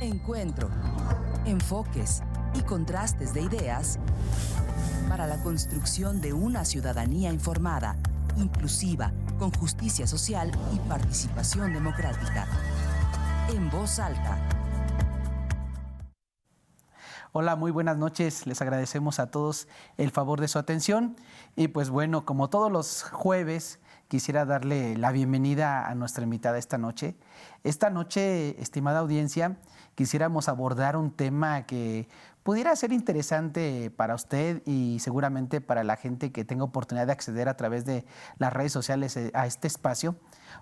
Encuentro, enfoques y contrastes de ideas para la construcción de una ciudadanía informada, inclusiva, con justicia social y participación democrática. En voz alta. Hola, muy buenas noches. Les agradecemos a todos el favor de su atención. Y pues bueno, como todos los jueves, quisiera darle la bienvenida a nuestra invitada esta noche. Esta noche, estimada audiencia, quisiéramos abordar un tema que pudiera ser interesante para usted y seguramente para la gente que tenga oportunidad de acceder a través de las redes sociales a este espacio,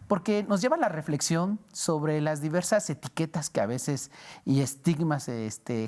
porque nos lleva a la reflexión sobre las diversas etiquetas que a veces y estigmas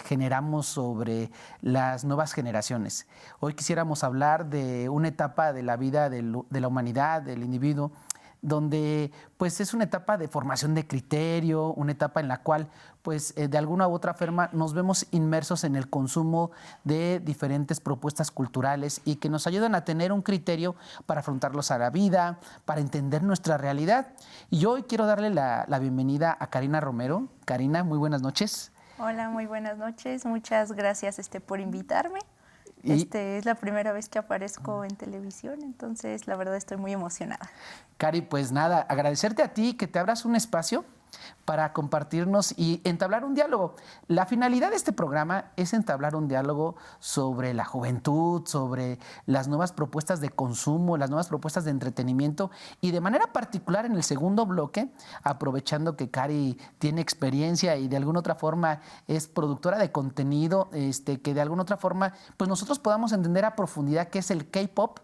generamos sobre las nuevas generaciones. Hoy quisiéramos hablar de una etapa de la vida de la humanidad, del individuo, donde pues es una etapa de formación de criterio, una etapa en la cual pues de alguna u otra forma nos vemos inmersos en el consumo de diferentes propuestas culturales y que nos ayudan a tener un criterio para afrontarlos a la vida, para entender nuestra realidad. Y hoy quiero darle la bienvenida a Karina Romero. Karina, muy buenas noches. Hola, muy buenas noches. Muchas gracias por invitarme. Es la primera vez que aparezco en televisión, entonces la verdad estoy muy emocionada. Cari, pues nada, agradecerte a ti que te abras un espacio para compartirnos y entablar un diálogo. La finalidad de este programa es entablar un diálogo sobre la juventud, sobre las nuevas propuestas de consumo, las nuevas propuestas de entretenimiento y de manera particular en el segundo bloque, aprovechando que Cari tiene experiencia y de alguna otra forma es productora de contenido, que de alguna otra forma pues nosotros podamos entender a profundidad qué es el K-pop.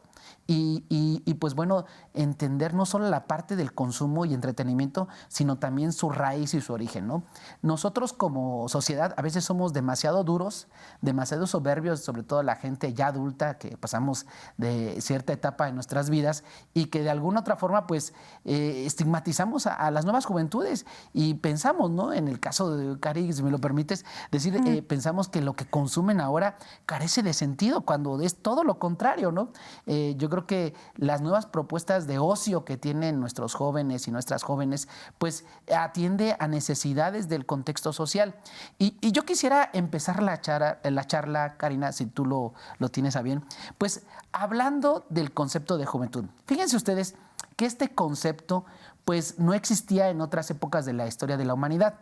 Y pues bueno, entender no solo la parte del consumo y entretenimiento, sino también su raíz y su origen, ¿no? Nosotros como sociedad a veces somos demasiado duros, demasiado soberbios, sobre todo la gente ya adulta que pasamos de cierta etapa en nuestras vidas y que de alguna otra forma pues estigmatizamos a las nuevas juventudes y pensamos, ¿no? En el caso de Cari, si me lo permites decir, pensamos que lo que consumen ahora carece de sentido cuando es todo lo contrario, ¿no? Yo creo que las nuevas propuestas de ocio que tienen nuestros jóvenes y nuestras jóvenes, pues atiende a necesidades del contexto social. Y yo quisiera empezar la charla, Karina, si tú lo tienes a bien, pues hablando del concepto de juventud. Fíjense ustedes que este concepto pues no existía en otras épocas de la historia de la humanidad.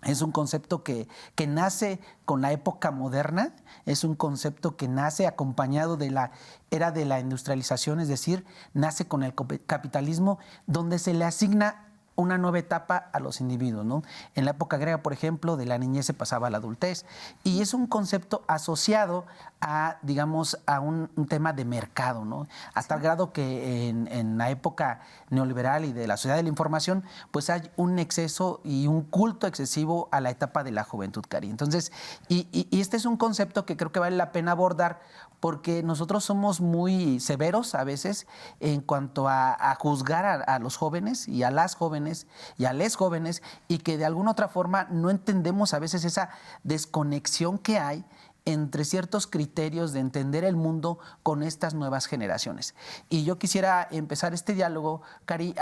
Es un concepto que nace con la época moderna, es un concepto que nace acompañado de la era de la industrialización, es decir, nace con el capitalismo, donde se le asigna una nueva etapa a los individuos, ¿no? En la época griega, por ejemplo, de la niñez se pasaba a la adultez y es un concepto asociado a, digamos, a un tema de mercado, ¿no? A tal grado que en la época neoliberal y de la sociedad de la información, pues hay un exceso y un culto excesivo a la etapa de la juventud, Cari. Entonces, y este es un concepto que creo que vale la pena abordar porque nosotros somos muy severos a veces en cuanto a juzgar a los jóvenes y a las jóvenes y a les jóvenes y que de alguna otra forma no entendemos a veces esa desconexión que hay entre ciertos criterios de entender el mundo con estas nuevas generaciones. Y yo quisiera empezar este diálogo, Cari,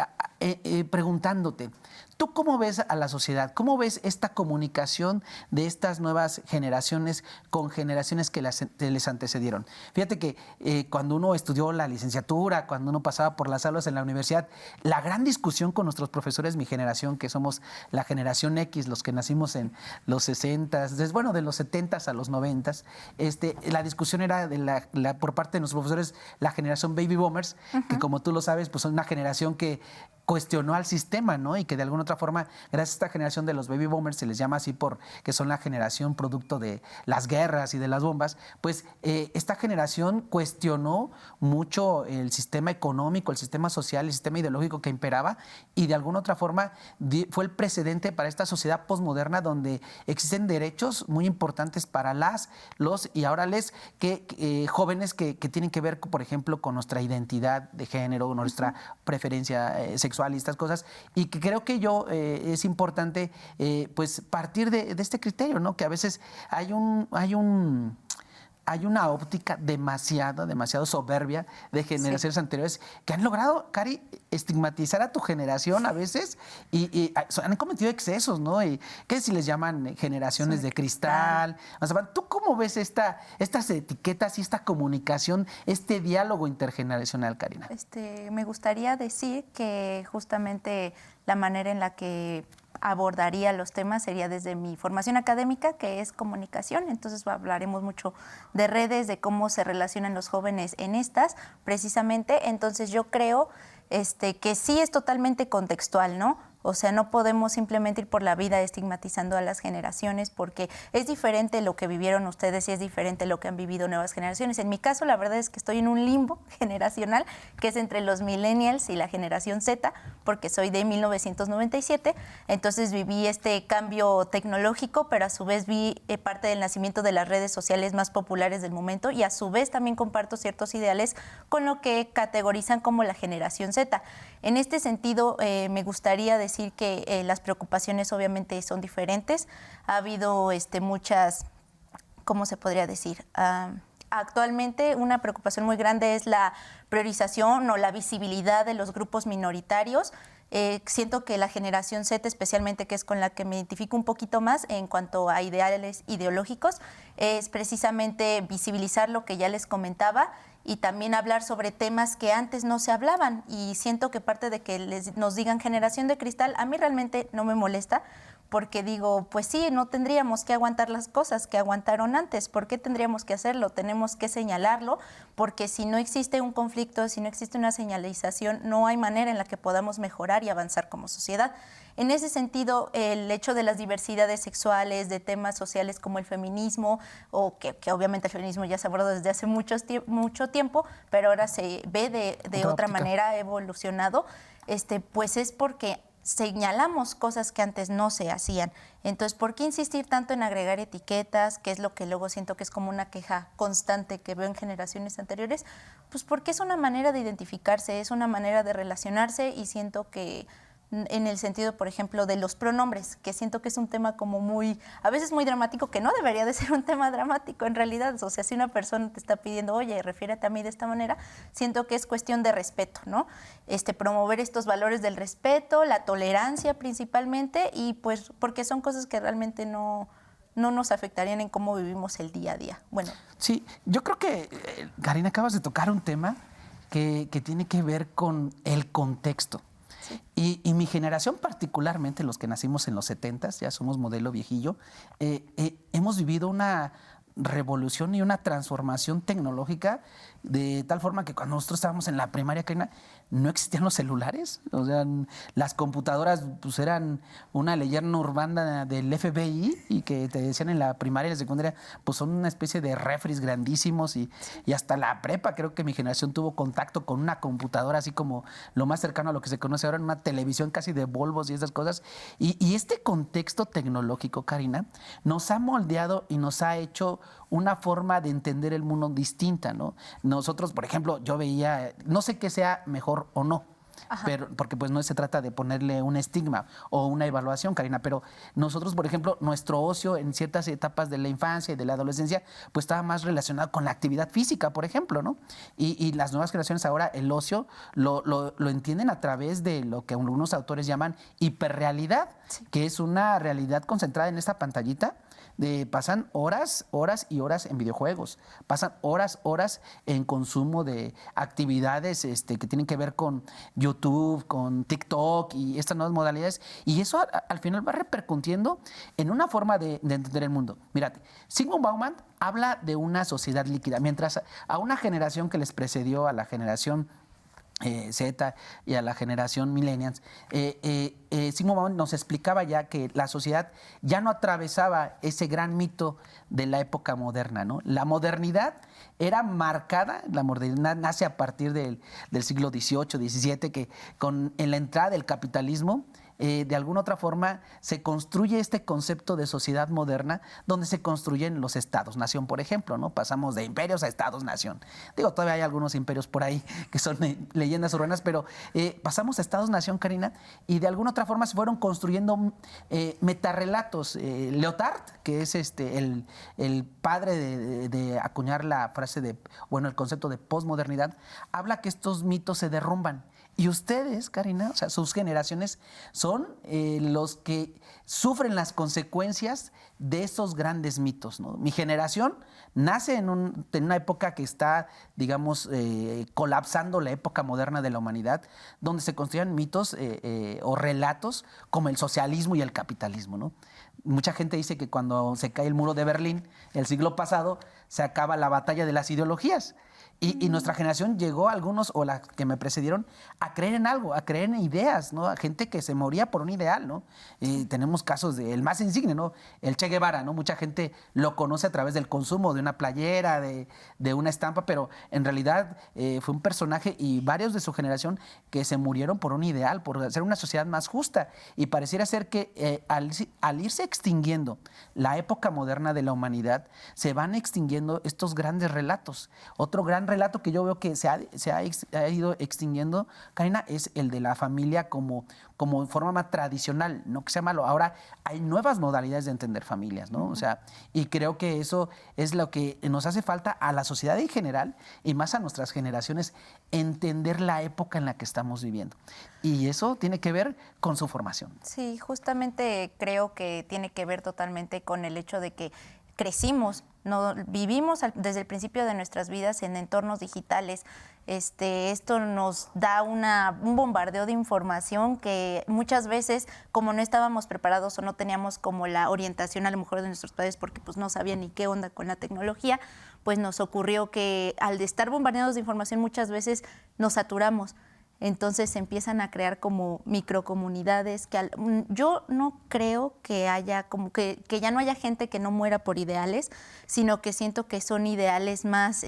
preguntándote, ¿tú cómo ves a la sociedad? ¿Cómo ves esta comunicación de estas nuevas generaciones con generaciones que les antecedieron? Fíjate que cuando uno estudió la licenciatura, cuando uno pasaba por las aulas en la universidad, la gran discusión con nuestros profesores, mi generación, que somos la generación X, los que nacimos en los 60s, bueno, de los 70s a los 90s, la discusión era por parte de nuestros profesores, la generación Baby Boomers, que como tú lo sabes, pues son una generación que cuestionó al sistema, ¿no? Y que de alguna otra forma, gracias a esta generación de los baby boomers, se les llama así porque son la generación producto de las guerras y de las bombas, pues esta generación cuestionó mucho el sistema económico, el sistema social, el sistema ideológico que imperaba y de alguna otra forma fue el precedente para esta sociedad postmoderna donde existen derechos muy importantes para los y ahora jóvenes que tienen que ver, por ejemplo, con nuestra identidad de género, nuestra preferencia sexual y estas cosas, y que creo que es importante pues partir de este criterio, ¿no? Que a veces hay un hay una óptica demasiado soberbia de generaciones anteriores que han logrado, Cari, estigmatizar a tu generación a veces y han cometido excesos, ¿no? Y ¿qué si les llaman generaciones de cristal? O sea, ¿tú cómo ves estas etiquetas y esta comunicación, este diálogo intergeneracional, Karina? Me gustaría decir que justamente la manera en la que abordaría los temas sería desde mi formación académica, que es comunicación. Entonces hablaremos mucho de redes, de cómo se relacionan los jóvenes en estas, precisamente. Entonces yo creo que sí es totalmente contextual, ¿no? O sea, no podemos simplemente ir por la vida estigmatizando a las generaciones porque es diferente lo que vivieron ustedes y es diferente lo que han vivido nuevas generaciones. En mi caso, la verdad es que estoy en un limbo generacional que es entre los millennials y la generación Z, porque soy de 1997. Entonces viví este cambio tecnológico, pero a su vez vi parte del nacimiento de las redes sociales más populares del momento y a su vez también comparto ciertos ideales con lo que categorizan como la generación Z. En este sentido, me gustaría decir que las preocupaciones obviamente son diferentes. Ha habido muchas, ¿cómo se podría decir? Actualmente una preocupación muy grande es la priorización o la visibilidad de los grupos minoritarios. Siento que la generación Z, especialmente, que es con la que me identifico un poquito más en cuanto a ideales ideológicos, es precisamente visibilizar lo que ya les comentaba y también hablar sobre temas que antes no se hablaban. Y siento que parte de que nos digan generación de cristal, a mí realmente no me molesta, porque digo, pues sí, no tendríamos que aguantar las cosas que aguantaron antes. ¿Por qué tendríamos que hacerlo? Tenemos que señalarlo, porque si no existe un conflicto, si no existe una señalización, no hay manera en la que podamos mejorar y avanzar como sociedad. En ese sentido, el hecho de las diversidades sexuales, de temas sociales como el feminismo, o que obviamente el feminismo ya se abordó desde hace mucho tiempo, pero ahora se ve de otra manera, ha evolucionado, pues es porque señalamos cosas que antes no se hacían. Entonces, ¿por qué insistir tanto en agregar etiquetas? Que es lo que luego siento que es como una queja constante que veo en generaciones anteriores. Pues porque es una manera de identificarse, es una manera de relacionarse y siento que en el sentido, por ejemplo, de los pronombres, que siento que es un tema como a veces muy dramático, que no debería de ser un tema dramático en realidad. O sea, si una persona te está pidiendo, oye, refiérete a mí de esta manera, siento que es cuestión de respeto, ¿no? Promover estos valores del respeto, la tolerancia principalmente, y pues porque son cosas que realmente no nos afectarían en cómo vivimos el día a día. Bueno. Sí, yo creo que, Karina, acabas de tocar un tema que tiene que ver con el contexto. Sí. Y mi generación, particularmente los que nacimos en los 70s, ya somos modelo viejillo, hemos vivido una revolución y una transformación tecnológica de tal forma que cuando nosotros estábamos en la primaria, Karina, no existían los celulares. O sea, las computadoras pues eran una leyenda urbana del FBI y que te decían en la primaria y la secundaria, pues son una especie de refris grandísimos y hasta la prepa creo que mi generación tuvo contacto con una computadora así como lo más cercano a lo que se conoce ahora, una televisión casi de Volvos y esas cosas. Y este contexto tecnológico, Karina, nos ha moldeado y nos ha hecho una forma de entender el mundo distinta, ¿no? Nosotros, por ejemplo, yo veía, no sé qué sea mejor o no, pero, porque pues no se trata de ponerle un estigma o una evaluación, Karina, pero nosotros, por ejemplo, nuestro ocio en ciertas etapas de la infancia y de la adolescencia, pues estaba más relacionado con la actividad física, por ejemplo, ¿no? Y las nuevas generaciones ahora el ocio lo entienden a través de lo que algunos autores llaman hiperrealidad, sí, que es una realidad concentrada en esta pantallita. Pasan horas y horas en videojuegos, pasan horas en consumo de actividades que tienen que ver con YouTube, con TikTok y estas nuevas modalidades, y eso al final va repercutiendo en una forma de entender el mundo. Mírate, Zygmunt Bauman habla de una sociedad líquida, mientras a una generación que les precedió, a la generación Z y a la generación millennials, Zygmunt Bauman nos explicaba ya que la sociedad ya no atravesaba ese gran mito de la época moderna, ¿no? La modernidad era marcada, la modernidad nace a partir del siglo XVIII, XVII, que en la entrada del capitalismo de alguna otra forma se construye este concepto de sociedad moderna donde se construyen los estados-nación, por ejemplo, ¿no? Pasamos de imperios a estados-nación. Digo, todavía hay algunos imperios por ahí que son leyendas urbanas, pero pasamos a estados-nación, Karina, y de alguna otra forma se fueron construyendo metarrelatos. Lyotard, que es el padre de acuñar la frase el concepto de posmodernidad, habla que estos mitos se derrumban. Y ustedes, Karina, o sea, sus generaciones son los que sufren las consecuencias de esos grandes mitos, ¿no? Mi generación nace en una época que está, digamos, colapsando la época moderna de la humanidad, donde se construían mitos o relatos como el socialismo y el capitalismo, ¿no? Mucha gente dice que cuando se cae el muro de Berlín, el siglo pasado, se acaba la batalla de las ideologías. Y nuestra generación llegó, algunos o las que me precedieron, a creer en algo, a creer en ideas, ¿no? A gente que se moría por un ideal, ¿no? Tenemos casos del más insigne, ¿no? El Che Guevara, ¿no? Mucha gente lo conoce a través del consumo de una playera, de una estampa, pero en realidad fue un personaje y varios de su generación que se murieron por un ideal, por hacer una sociedad más justa. Y pareciera ser que al irse extinguiendo la época moderna de la humanidad, se van extinguiendo estos grandes relatos. Otro gran relato que yo veo que se ha ido extinguiendo, Karina, es el de la familia como forma más tradicional, no que sea malo. Ahora hay nuevas modalidades de entender familias, ¿no? O sea, y creo que eso es lo que nos hace falta a la sociedad en general y más a nuestras generaciones, entender la época en la que estamos viviendo. Y eso tiene que ver con su formación. Sí, justamente creo que tiene que ver totalmente con el hecho de que crecimos, no vivimos desde el principio de nuestras vidas en entornos digitales. Esto nos da un bombardeo de información que muchas veces, como no estábamos preparados o no teníamos como la orientación a lo mejor de nuestros padres porque pues no sabían ni qué onda con la tecnología, pues nos ocurrió que al estar bombardeados de información muchas veces nos saturamos. Entonces se empiezan a crear como microcomunidades que yo no creo que haya como que ya no haya gente que no muera por ideales, sino que siento que son ideales más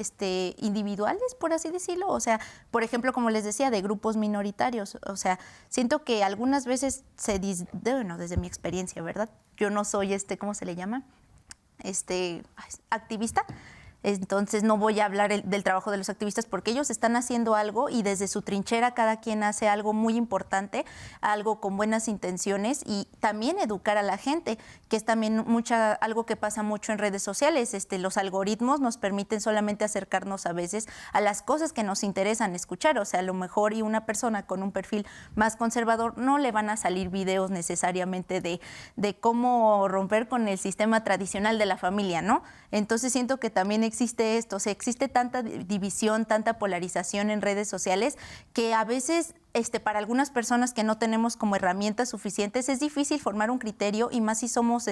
individuales, por así decirlo. O sea, por ejemplo, como les decía, de grupos minoritarios. O sea, siento que algunas veces desde mi experiencia, ¿verdad? Yo no soy ¿cómo se le llama? Activista. Entonces no voy a hablar del trabajo de los activistas porque ellos están haciendo algo y desde su trinchera cada quien hace algo muy importante, algo con buenas intenciones y también educar a la gente, que es también algo que pasa mucho en redes sociales. Los algoritmos nos permiten solamente acercarnos a veces a las cosas que nos interesan escuchar. O sea, a lo mejor y una persona con un perfil más conservador no le van a salir videos necesariamente de cómo romper con el sistema tradicional de la familia, ¿no? Entonces siento que también existe esto, o sea, existe tanta división, tanta polarización en redes sociales que a veces para algunas personas que no tenemos como herramientas suficientes es difícil formar un criterio y más si somos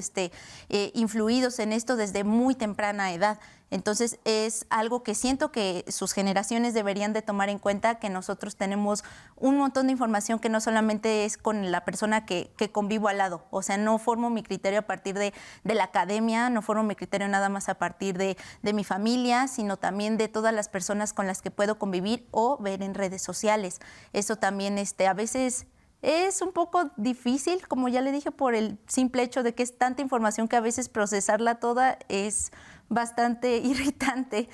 influidos en esto desde muy temprana edad. Entonces es algo que siento que sus generaciones deberían de tomar en cuenta, que nosotros tenemos un montón de información que no solamente es con la persona que convivo al lado. O sea, no formo mi criterio a partir de la academia, no formo mi criterio nada más a partir de mi familia, sino también de todas las personas con las que puedo convivir o ver en redes sociales. Eso también a veces es un poco difícil, como ya le dije, por el simple hecho de que es tanta información que a veces procesarla toda es bastante irritante.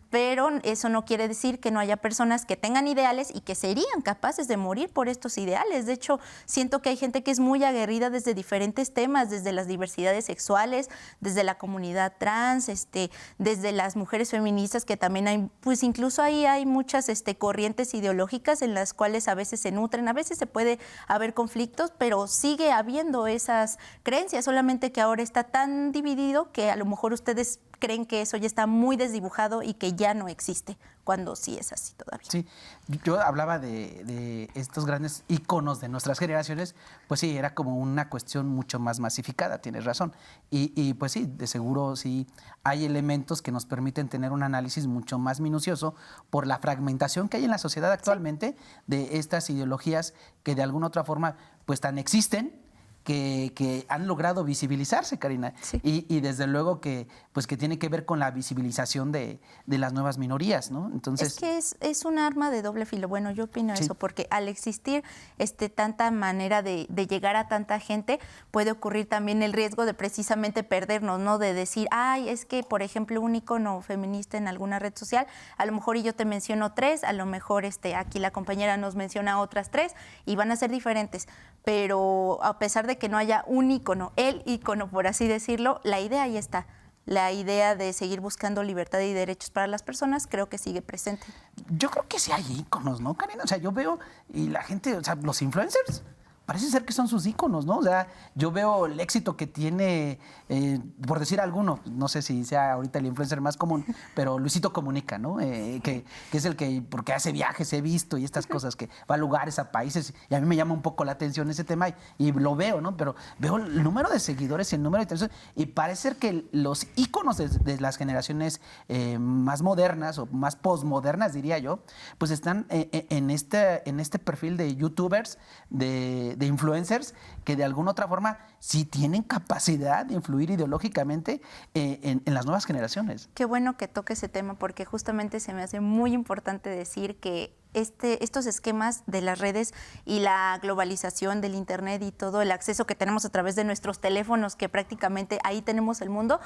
Pero eso no quiere decir que no haya personas que tengan ideales y que serían capaces de morir por estos ideales. De hecho, siento que hay gente que es muy aguerrida desde diferentes temas, desde las diversidades sexuales, desde la comunidad trans, desde las mujeres feministas, que también hay, pues incluso ahí hay muchas corrientes ideológicas en las cuales a veces se nutren, a veces se puede haber conflictos, pero sigue habiendo esas creencias, solamente que ahora está tan dividido que a lo mejor ustedes creen que eso ya está muy desdibujado y que ya no existe, cuando sí es así todavía. Sí, yo hablaba de estos grandes íconos de nuestras generaciones, pues sí, era como una cuestión mucho más masificada, tienes razón. Y pues sí, de seguro sí hay elementos que nos permiten tener un análisis mucho más minucioso por la fragmentación que hay en la sociedad actualmente de estas ideologías que de alguna otra forma pues tan existen que han logrado visibilizarse, Karina. Sí. Y desde luego que, pues, que tiene que ver con la visibilización de las nuevas minorías, ¿no? Entonces, Es que es un arma de doble filo. Bueno, yo opino Sí. eso, porque al existir tanta manera de llegar a tanta gente, puede ocurrir también el riesgo de precisamente perdernos, ¿no? De decir, ay, es que, por ejemplo, un icono feminista en alguna red social, a lo mejor y yo te menciono 3, a lo mejor aquí la compañera nos menciona otras 3 y van a ser diferentes. Pero a pesar de que no haya un icono, el icono, por así decirlo, la idea ahí está. La idea de seguir buscando libertad y derechos para las personas creo que sigue presente. yo creo que sí hay íconos, ¿no, Karina? O sea, yo veo, y la gente, o sea, los influencers, parece ser que son sus íconos, ¿no? O sea, yo veo el éxito que tiene, por decir alguno, no sé si sea ahorita el influencer más común, pero Luisito Comunica, ¿no? Que es el que, porque hace viajes, he visto, y estas cosas, que va a lugares, a países, y a mí me llama un poco la atención ese tema, y lo veo, ¿no? Pero veo el número de seguidores y el número de intereses, y parece ser que los íconos de las generaciones más modernas, o más postmodernas, diría yo, pues están en este perfil de youtubers, de influencers, que de alguna otra forma sí tienen capacidad de influir ideológicamente en las nuevas generaciones. Qué bueno que toque ese tema, porque justamente se me hace muy importante decir que estos esquemas de las redes y la globalización del internet y todo el acceso que tenemos a través de nuestros teléfonos, que prácticamente ahí tenemos el mundo,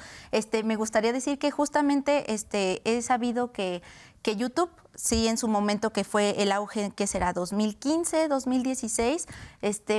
me gustaría decir que justamente he sabido que YouTube, sí, en su momento, que fue el auge, ¿qué será? 2015, 2016,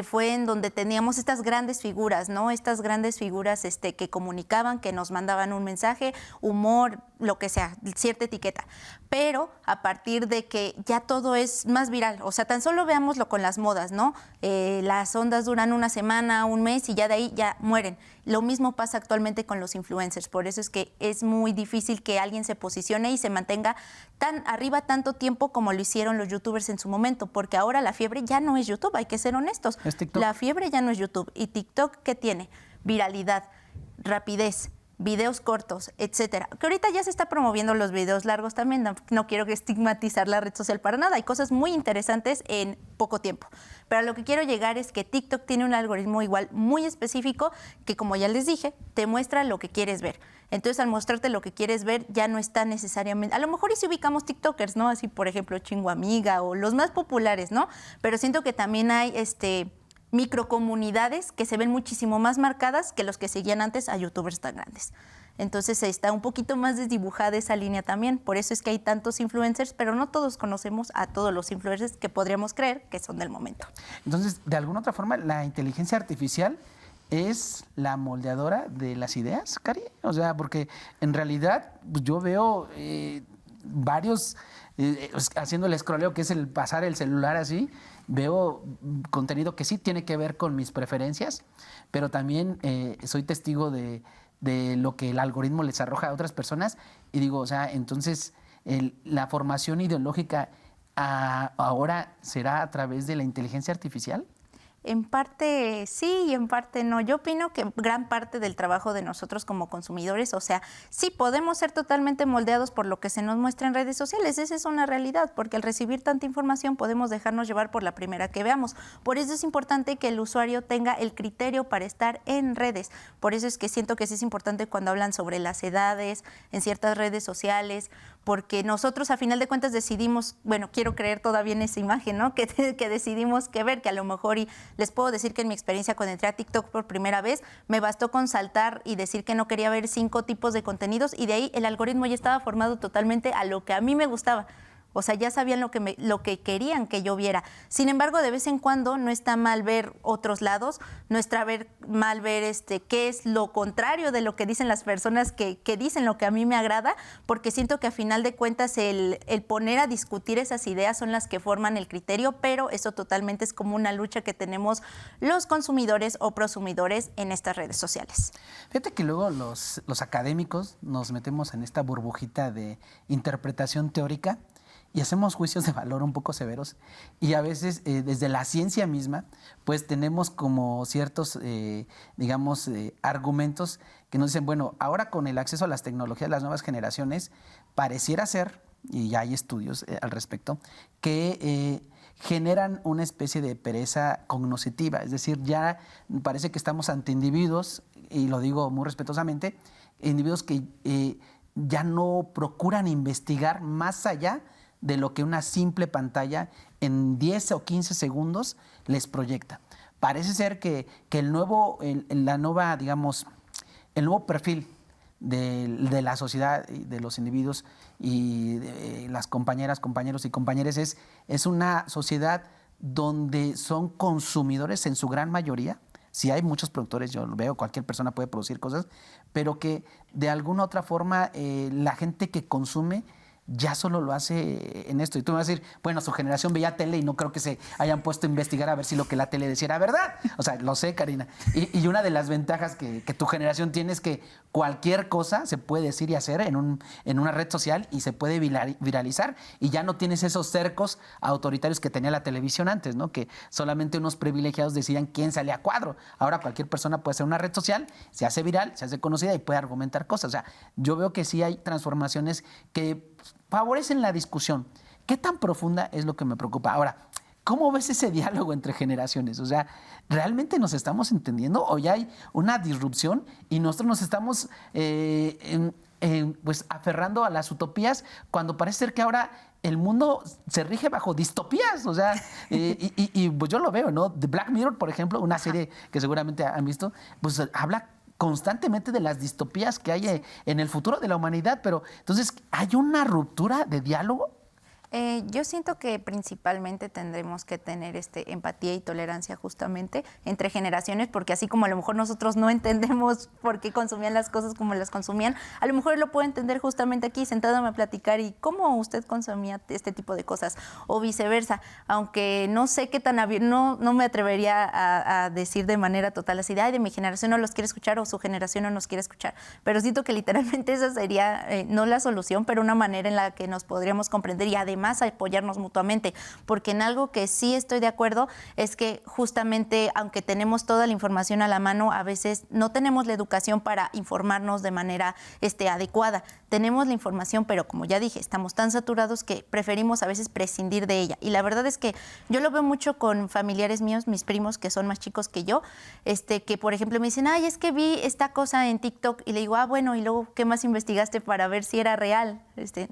fue en donde teníamos estas grandes figuras, ¿no? Estas grandes figuras que comunicaban, que nos mandaban un mensaje, humor, lo que sea, cierta etiqueta. Pero a partir de que ya todo es más viral, o sea, tan solo veámoslo con las modas, ¿no? Las ondas duran una semana, un mes y ya de ahí ya mueren. Lo mismo pasa actualmente con los influencers, por eso es que es muy difícil que alguien se posicione y se mantenga tan arriba tanto tiempo como lo hicieron los youtubers en su momento, porque ahora la fiebre ya no es YouTube, hay que ser honestos. Es TikTok. La fiebre ya no es YouTube. ¿Y TikTok qué tiene? Viralidad, rapidez, videos cortos, etcétera. Que ahorita ya se está promoviendo los videos largos también, no quiero estigmatizar la red social para nada, hay cosas muy interesantes en poco tiempo. Pero a lo que quiero llegar es que TikTok tiene un algoritmo igual muy específico que, como ya les dije, te muestra lo que quieres ver. Entonces, al mostrarte lo que quieres ver, ya no está necesariamente... A lo mejor y si ubicamos TikTokers, ¿no? Así, por ejemplo, Chingo Amiga o los más populares, ¿no? Pero siento que también hay microcomunidades que se ven muchísimo más marcadas que los que seguían antes a youtubers tan grandes. Entonces está un poquito más desdibujada esa línea también. Por eso es que hay tantos influencers, pero no todos conocemos a todos los influencers que podríamos creer que son del momento. Entonces, de alguna otra forma, la inteligencia artificial es la moldeadora de las ideas, Cari. O sea, porque en realidad pues, yo veo varios, haciendo el escroleo, que es el pasar el celular así, veo contenido que sí tiene que ver con mis preferencias, pero también soy testigo de lo que el algoritmo les arroja a otras personas y digo, o sea, entonces la formación ideológica ahora será a través de la inteligencia artificial. En parte sí y en parte no. Yo opino que gran parte del trabajo de nosotros como consumidores, o sea, sí podemos ser totalmente moldeados por lo que se nos muestra en redes sociales. Esa es una realidad, porque al recibir tanta información podemos dejarnos llevar por la primera que veamos. Por eso es importante que el usuario tenga el criterio para estar en redes. Por eso es que siento que sí es importante cuando hablan sobre las edades en ciertas redes sociales, porque nosotros a final de cuentas decidimos, bueno, quiero creer todavía en esa imagen, ¿no? Que decidimos qué ver, que a lo mejor, y les puedo decir que en mi experiencia cuando entré a TikTok por primera vez, me bastó con saltar y decir que no quería ver 5 tipos de contenidos y de ahí el algoritmo ya estaba formado totalmente a lo que a mí me gustaba. O sea, ya sabían lo que querían que yo viera. Sin embargo, de vez en cuando no está mal ver otros lados, no está mal ver qué es lo contrario de lo que dicen las personas que dicen lo que a mí me agrada, porque siento que a final de cuentas el poner a discutir esas ideas son las que forman el criterio, pero eso totalmente es como una lucha que tenemos los consumidores o prosumidores en estas redes sociales. Fíjate que luego los académicos nos metemos en esta burbujita de interpretación teórica y hacemos juicios de valor un poco severos y a veces desde la ciencia misma pues tenemos como ciertos argumentos que nos dicen, bueno, ahora con el acceso a las tecnologías, las nuevas generaciones, pareciera ser, y ya hay estudios al respecto, que generan una especie de pereza cognoscitiva, es decir, ya parece que estamos ante individuos, y lo digo muy respetuosamente, individuos que ya no procuran investigar más allá de lo que una simple pantalla en 10 o 15 segundos les proyecta. Parece ser que el nuevo perfil de la sociedad, de los individuos y de las compañeras, compañeros y compañeras es una sociedad donde son consumidores en su gran mayoría. Sí hay muchos productores, yo lo veo, cualquier persona puede producir cosas, pero que de alguna otra forma la gente que consume ya solo lo hace en esto. Y tú me vas a decir, bueno, su generación veía tele y no creo que se hayan puesto a investigar a ver si lo que la tele decía era verdad. O sea, lo sé, Karina. Y una de las ventajas que tu generación tiene es que cualquier cosa se puede decir y hacer en una red social y se puede viralizar. Y ya no tienes esos cercos autoritarios que tenía la televisión antes, ¿no? Que solamente unos privilegiados decían quién salía a cuadro. Ahora cualquier persona puede hacer una red social, se hace viral, se hace conocida y puede argumentar cosas. O sea, yo veo que sí hay transformaciones que favorecen la discusión. ¿Qué tan profunda es lo que me preocupa? Ahora, ¿cómo ves ese diálogo entre generaciones? O sea, ¿realmente nos estamos entendiendo o ya hay una disrupción y nosotros nos estamos pues aferrando a las utopías cuando parece ser que ahora el mundo se rige bajo distopías? O sea, y pues yo lo veo, ¿no? The Black Mirror, por ejemplo, una serie que seguramente han visto, pues habla constantemente de las distopías que hay en el futuro de la humanidad, pero entonces, ¿hay una ruptura de diálogo? Yo siento que principalmente tendremos que tener empatía y tolerancia justamente entre generaciones, porque así como a lo mejor nosotros no entendemos por qué consumían las cosas como las consumían, a lo mejor lo puedo entender justamente aquí sentándome a platicar y cómo usted consumía este tipo de cosas o viceversa, aunque no sé qué tan no me atrevería a decir de manera total así de, ay, de mi generación no los quiere escuchar o su generación no nos quiere escuchar, pero siento que literalmente esa sería no la solución, pero una manera en la que nos podríamos comprender y además apoyarnos mutuamente, porque en algo que sí estoy de acuerdo es que justamente aunque tenemos toda la información a la mano, a veces no tenemos la educación para informarnos de manera adecuada. Tenemos la información, pero como ya dije, estamos tan saturados que preferimos a veces prescindir de ella. Y la verdad es que yo lo veo mucho con familiares míos, mis primos que son más chicos que yo, que por ejemplo me dicen, ay, es que vi esta cosa en TikTok, y le digo, bueno, ¿y luego qué más investigaste para ver si era real?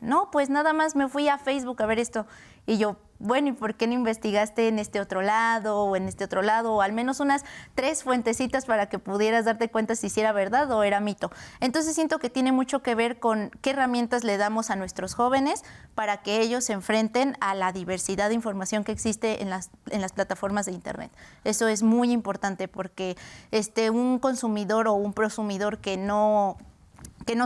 No, pues nada más me fui a Facebook a ver esto. Y yo, bueno, ¿y por qué no investigaste en este otro lado o en este otro lado? O al menos unas 3 fuentecitas para que pudieras darte cuenta si era verdad o era mito. Entonces siento que tiene mucho que ver con qué herramientas le damos a nuestros jóvenes para que ellos se enfrenten a la diversidad de información que existe en las plataformas de Internet. Eso es muy importante porque un consumidor o un prosumidor que no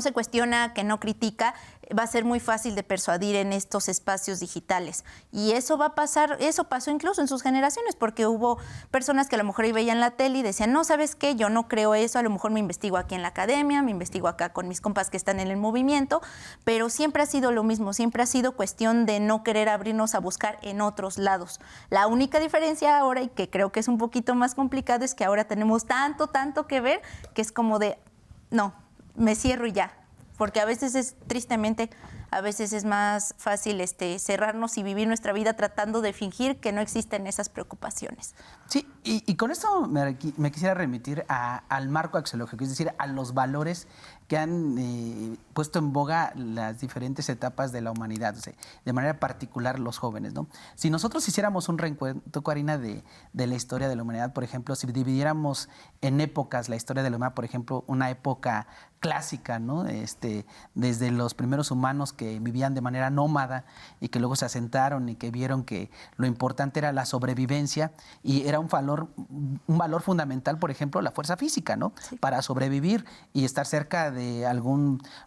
se cuestiona, que no critica, va a ser muy fácil de persuadir en estos espacios digitales. Y eso va a pasar, eso pasó incluso en sus generaciones, porque hubo personas que a lo mejor veían la tele y decían, no, ¿sabes qué? Yo no creo eso, a lo mejor me investigo aquí en la academia, me investigo acá con mis compas que están en el movimiento, pero siempre ha sido lo mismo, siempre ha sido cuestión de no querer abrirnos a buscar en otros lados. La única diferencia ahora, y que creo que es un poquito más complicado, es que ahora tenemos tanto que ver, que es como de, no, me cierro y ya, porque a veces tristemente, a veces es más fácil cerrarnos y vivir nuestra vida tratando de fingir que no existen esas preocupaciones. Sí, y con esto me quisiera remitir al marco axiológico, es decir, a los valores que han puesto en boga las diferentes etapas de la humanidad, o sea, de manera particular los jóvenes, ¿no? Si nosotros hiciéramos un reencuentro, Karina, de la historia de la humanidad, por ejemplo, si dividiéramos en épocas la historia de la humanidad, por ejemplo, una época clásica, ¿no? Desde los primeros humanos que vivían de manera nómada y que luego se asentaron y que vieron que lo importante era la sobrevivencia y era un valor fundamental, por ejemplo, la fuerza física, ¿no? Sí. Para sobrevivir y estar cerca de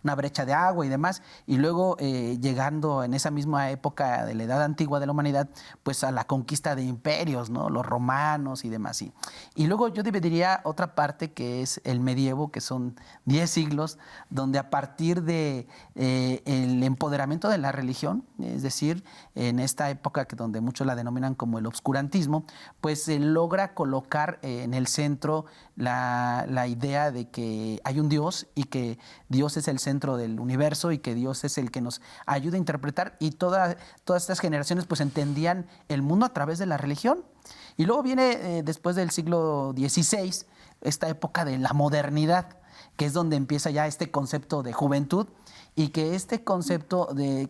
una brecha de agua y demás. Y luego llegando en esa misma época de la edad antigua de la humanidad, pues a la conquista de imperios, ¿no? Los romanos y demás. Y luego yo dividiría otra parte que es el medievo, que son 10 siglos, donde a partir de el empoderamiento de la religión, es decir, en esta época donde muchos la denominan como el obscurantismo, pues se logra colocar en el centro la idea de que hay un Dios y que que Dios es el centro del universo y que Dios es el que nos ayuda a interpretar, y todas estas generaciones pues entendían el mundo a través de la religión. Y luego viene después del siglo XVI esta época de la modernidad, que es donde empieza ya este concepto de juventud, y que este concepto de,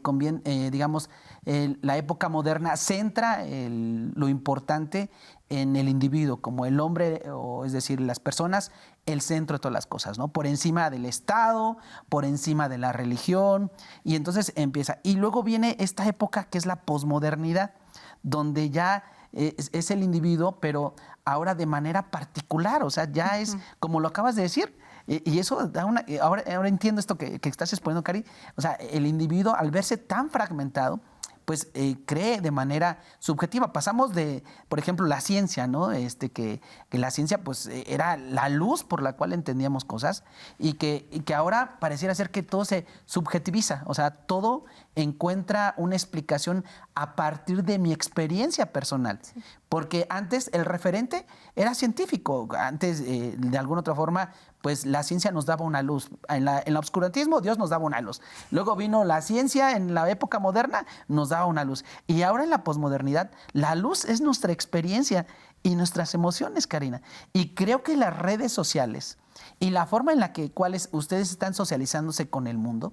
la época moderna centra lo importante en el individuo, como el hombre, o es decir, las personas, el centro de todas las cosas, ¿no? Por encima del Estado, por encima de la religión, y entonces empieza. Y luego viene esta época que es la posmodernidad, donde ya es el individuo, pero ahora de manera particular, o sea, ya es, como lo acabas de decir, y eso da ahora entiendo esto que estás exponiendo, Cari. O sea, el individuo, al verse tan fragmentado, pues cree de manera subjetiva. Pasamos de, por ejemplo, la ciencia, ¿no? Que la ciencia pues era la luz por la cual entendíamos cosas, y que ahora pareciera ser que todo se subjetiviza. O sea, todo encuentra una explicación a partir de mi experiencia personal. Sí. Porque antes el referente era científico. Antes, de alguna otra forma, pues la ciencia nos daba una luz. En el obscurantismo Dios nos daba una luz. Luego vino la ciencia en la época moderna, nos daba una luz. Y ahora en la posmodernidad, la luz es nuestra experiencia y nuestras emociones, Karina. Y creo que las redes sociales y la forma en la cuales ustedes están socializándose con el mundo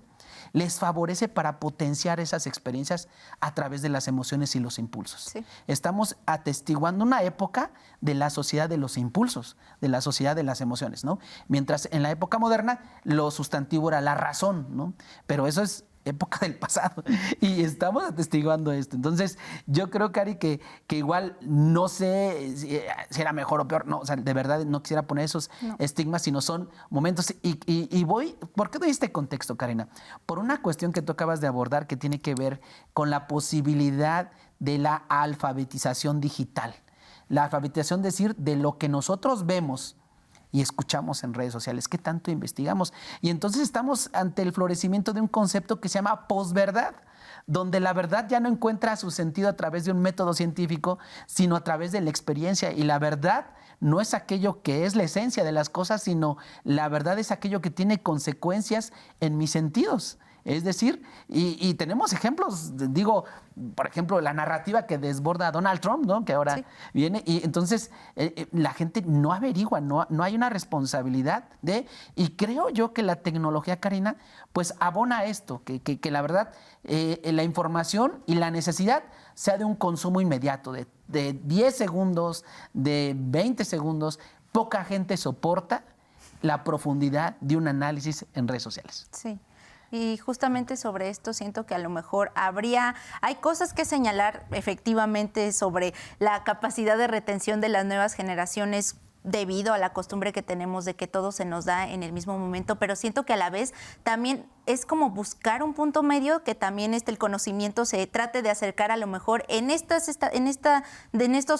les favorece para potenciar esas experiencias a través de las emociones y los impulsos. Sí. Estamos atestiguando una época de la sociedad de los impulsos, de la sociedad de las emociones, ¿no? Mientras en la época moderna lo sustantivo era la razón, ¿no? Pero eso es época del pasado y estamos atestiguando esto. Entonces, yo creo, Cari, que igual no sé si era mejor o peor. No, o sea, de verdad no quisiera poner esos estigmas, sino son momentos. Y ¿por qué doy este contexto, Karina? Por una cuestión que tú acabas de abordar que tiene que ver con la posibilidad de la alfabetización digital. La alfabetización, decir, de lo que nosotros vemos y escuchamos en redes sociales, ¿qué tanto investigamos? Y entonces estamos ante el florecimiento de un concepto que se llama posverdad, donde la verdad ya no encuentra su sentido a través de un método científico, sino a través de la experiencia. Y la verdad no es aquello que es la esencia de las cosas, sino la verdad es aquello que tiene consecuencias en mis sentidos. Es decir, y tenemos ejemplos, digo, por ejemplo, la narrativa que desborda a Donald Trump, ¿no? Que ahora viene, y entonces la gente no averigua, no hay una responsabilidad y creo yo que la tecnología, Karina, pues abona esto, que la verdad, la información y la necesidad sea de un consumo inmediato, de 10 segundos, de 20 segundos. Poca gente soporta la profundidad de un análisis en redes sociales. Sí. Y justamente sobre esto siento que a lo mejor hay cosas que señalar efectivamente sobre la capacidad de retención de las nuevas generaciones debido a la costumbre que tenemos de que todo se nos da en el mismo momento, pero siento que a la vez también es como buscar un punto medio que también el conocimiento se trate de acercar a lo mejor en estos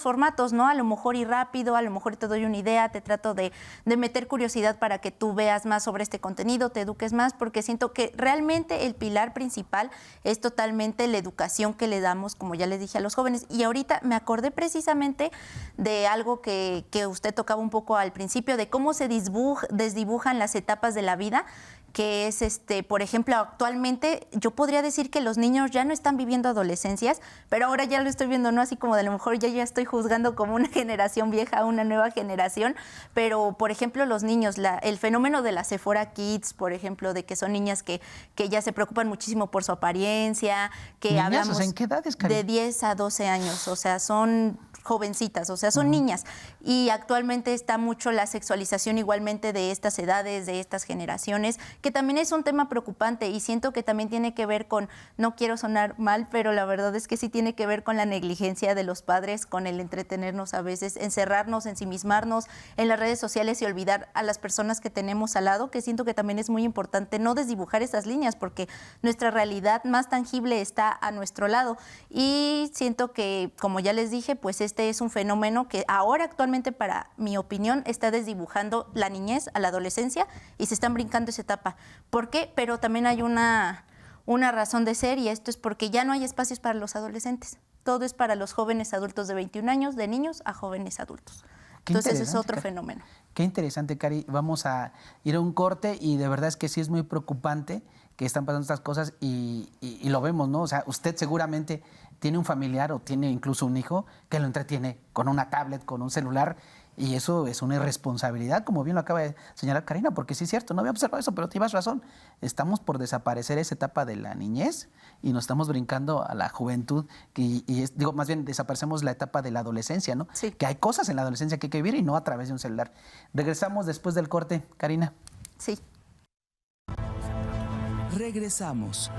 formatos, ¿no? A lo mejor y rápido, a lo mejor te doy una idea, te trato de meter curiosidad para que tú veas más sobre este contenido, te eduques más, porque siento que realmente el pilar principal es totalmente la educación que le damos, como ya les dije, a los jóvenes. Y ahorita me acordé precisamente de algo que usted tocaba un poco al principio, de cómo se desdibujan las etapas de la vida, que es, por ejemplo, actualmente yo podría decir que los niños ya no están viviendo adolescencias, pero ahora ya lo estoy viendo, no así como de a lo mejor ya estoy juzgando como una generación vieja a una nueva generación, pero, por ejemplo, los niños, el fenómeno de las Sephora Kids, por ejemplo, de que son niñas que ya se preocupan muchísimo por su apariencia, que niñas, hablamos, o sea, ¿en qué edades, Karen? De 10 a 12 años, o sea, son jovencitas, o sea, son niñas. Y actualmente está mucho la sexualización igualmente de estas edades, de estas generaciones, que también es un tema preocupante y siento que también tiene que ver con, no quiero sonar mal, pero la verdad es que sí tiene que ver con la negligencia de los padres, con el entretenernos a veces, encerrarnos, ensimismarnos en las redes sociales y olvidar a las personas que tenemos al lado, que siento que también es muy importante no desdibujar esas líneas porque nuestra realidad más tangible está a nuestro lado. Y siento que, como ya les dije, pues este es un fenómeno que ahora actualmente, para mi opinión, está desdibujando la niñez a la adolescencia y se están brincando esa etapa. ¿Por qué? Pero también hay una razón de ser, y esto es porque ya no hay espacios para los adolescentes. Todo es para los jóvenes adultos de 21 años, de niños a jóvenes adultos. Entonces es otro Cari. fenómeno. Qué interesante, Cari. Vamos a ir a un corte y de verdad es que sí es muy preocupante que están pasando estas cosas y lo vemos, ¿no? O sea, usted seguramente tiene un familiar o tiene incluso un hijo que lo entretiene con una tablet, con un celular y eso es una irresponsabilidad, como bien lo acaba de señalar Karina, porque sí es cierto, no había observado eso, pero tienes razón. Estamos por desaparecer esa etapa de la niñez y nos estamos brincando a la juventud, digo, más bien desaparecemos la etapa de la adolescencia, ¿no? Sí. Que hay cosas en la adolescencia que hay que vivir y no a través de un celular. Regresamos después del corte, Karina. Sí. Regresamos.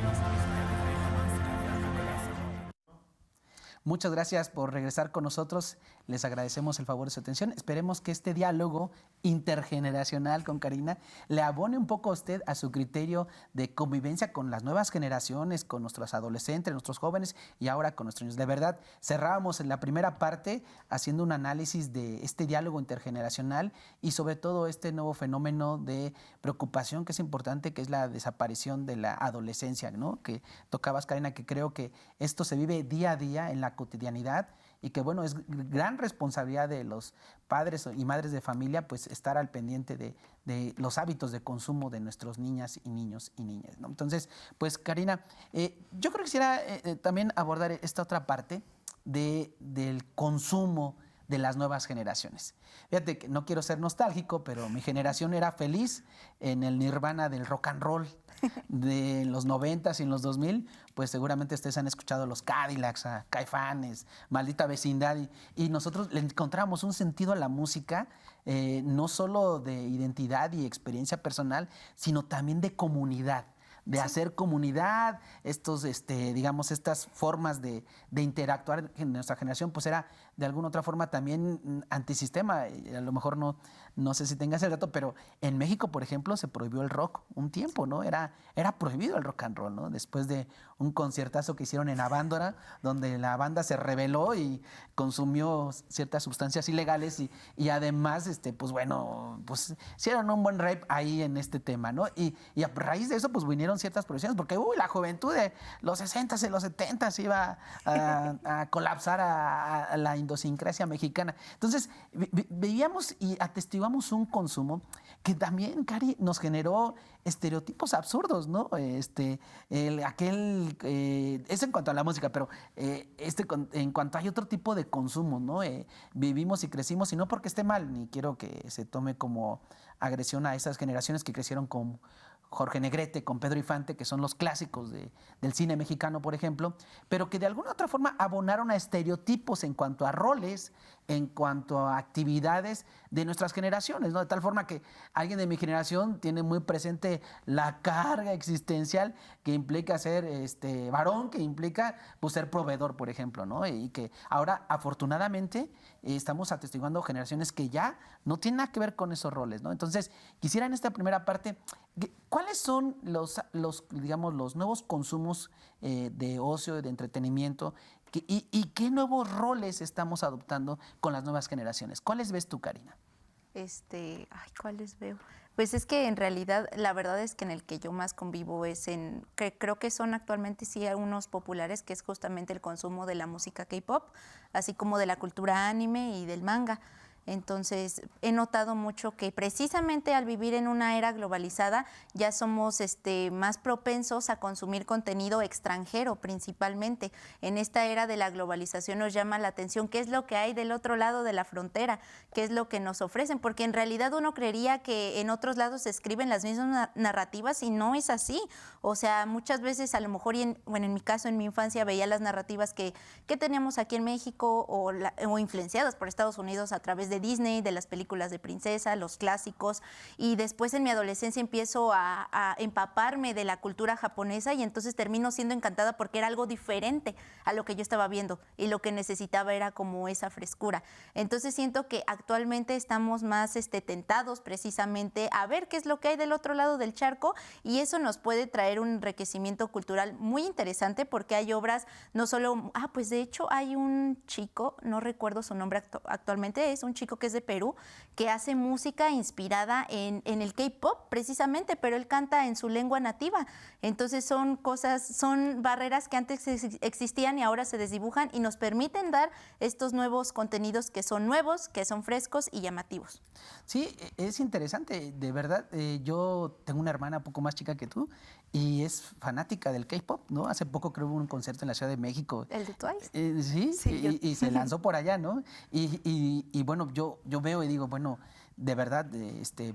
Muchas gracias por regresar con nosotros. Les agradecemos el favor de su atención. Esperemos que este diálogo intergeneracional con Karina le abone un poco a usted a su criterio de convivencia con las nuevas generaciones, con nuestros adolescentes, nuestros jóvenes y ahora con nuestros niños. De verdad, cerrábamos en la primera parte haciendo un análisis de este diálogo intergeneracional y sobre todo este nuevo fenómeno de preocupación que es importante, que es la desaparición de la adolescencia, ¿no? Que tocabas, Karina, que creo que esto se vive día a día en la cotidianidad y que bueno, es gran responsabilidad de los padres y madres de familia pues estar al pendiente de los hábitos de consumo de nuestros niñas y niños y niñas, ¿no? Entonces, pues Karina, yo creo que quisiera también abordar esta otra parte del consumo de las nuevas generaciones. Fíjate que no quiero ser nostálgico, pero mi generación era feliz en el nirvana del rock and roll de los 90s y en los 2000, pues seguramente ustedes han escuchado los Cadillacs, a Caifanes, Maldita Vecindad, y nosotros le encontramos un sentido a la música, no solo de identidad y experiencia personal, sino también de comunidad. De hacer comunidad, digamos, estas formas de interactuar en nuestra generación, pues era de alguna otra forma también antisistema. A lo mejor no sé si tengas el dato, pero en México, por ejemplo, se prohibió el rock un tiempo, ¿no? Era prohibido el rock and roll, ¿no? Después de un conciertazo que hicieron en Avándora, donde la banda se rebeló y consumió ciertas sustancias ilegales y además, pues bueno, pues hicieron un buen rap ahí en este tema, ¿no? Y a raíz de eso, pues vinieron ciertas prohibiciones, porque la juventud de los 60s y los 70s iba a colapsar a la idiosincrasia mexicana. Entonces, veíamos y atestiguamos un consumo que también, Cari, nos generó estereotipos absurdos, ¿no? Eso en cuanto a la música, pero en cuanto hay otro tipo de consumo, ¿no? Vivimos y crecimos, y no porque esté mal, ni quiero que se tome como agresión a esas generaciones que crecieron con Jorge Negrete, con Pedro Infante, que son los clásicos del cine mexicano, por ejemplo, pero que de alguna u otra forma abonaron a estereotipos en cuanto a roles, en cuanto a actividades de nuestras generaciones, ¿no? De tal forma que alguien de mi generación tiene muy presente la carga existencial que implica ser varón, que implica pues, ser proveedor, por ejemplo, ¿no? Y que ahora, afortunadamente, estamos atestiguando generaciones que ya no tienen nada que ver con esos roles, ¿no? Entonces, quisiera en esta primera parte, ¿cuáles son digamos, los nuevos consumos de ocio y de entretenimiento y qué nuevos roles estamos adoptando con las nuevas generaciones? ¿Cuáles ves tú, Karina? ¿Cuáles veo? Pues es que en realidad la verdad es que en el que yo más convivo es que creo que son actualmente sí unos populares, que es justamente el consumo de la música K-pop, así como de la cultura anime y del manga. Entonces, he notado mucho que precisamente al vivir en una era globalizada ya somos más propensos a consumir contenido extranjero principalmente. En esta era de la globalización nos llama la atención qué es lo que hay del otro lado de la frontera, qué es lo que nos ofrecen, porque en realidad uno creería que en otros lados se escriben las mismas narrativas y no es así. O sea, muchas veces a lo mejor, en mi caso, en mi infancia veía las narrativas que teníamos aquí en México o influenciadas por Estados Unidos a través de Disney, de las películas de princesa, los clásicos, y después en mi adolescencia empiezo a empaparme de la cultura japonesa y entonces termino siendo encantada porque era algo diferente a lo que yo estaba viendo y lo que necesitaba era como esa frescura. Entonces siento que actualmente estamos más tentados precisamente a ver qué es lo que hay del otro lado del charco y eso nos puede traer un enriquecimiento cultural muy interesante porque hay obras, no solo, pues de hecho hay un chico, no recuerdo su nombre actualmente, es un chico chico que es de Perú, que hace música inspirada en el K-pop precisamente, pero él canta en su lengua nativa. Entonces son barreras que antes existían y ahora se desdibujan y nos permiten dar estos nuevos contenidos que son nuevos, que son frescos y llamativos. Sí, es interesante, de verdad. Yo tengo una hermana un poco más chica que tú y es fanática del K-pop, ¿no? Hace poco creo hubo un concierto en la Ciudad de México. ¿El de Twice? Sí, y se lanzó por allá, ¿no? Y bueno, yo veo y digo, bueno, de verdad,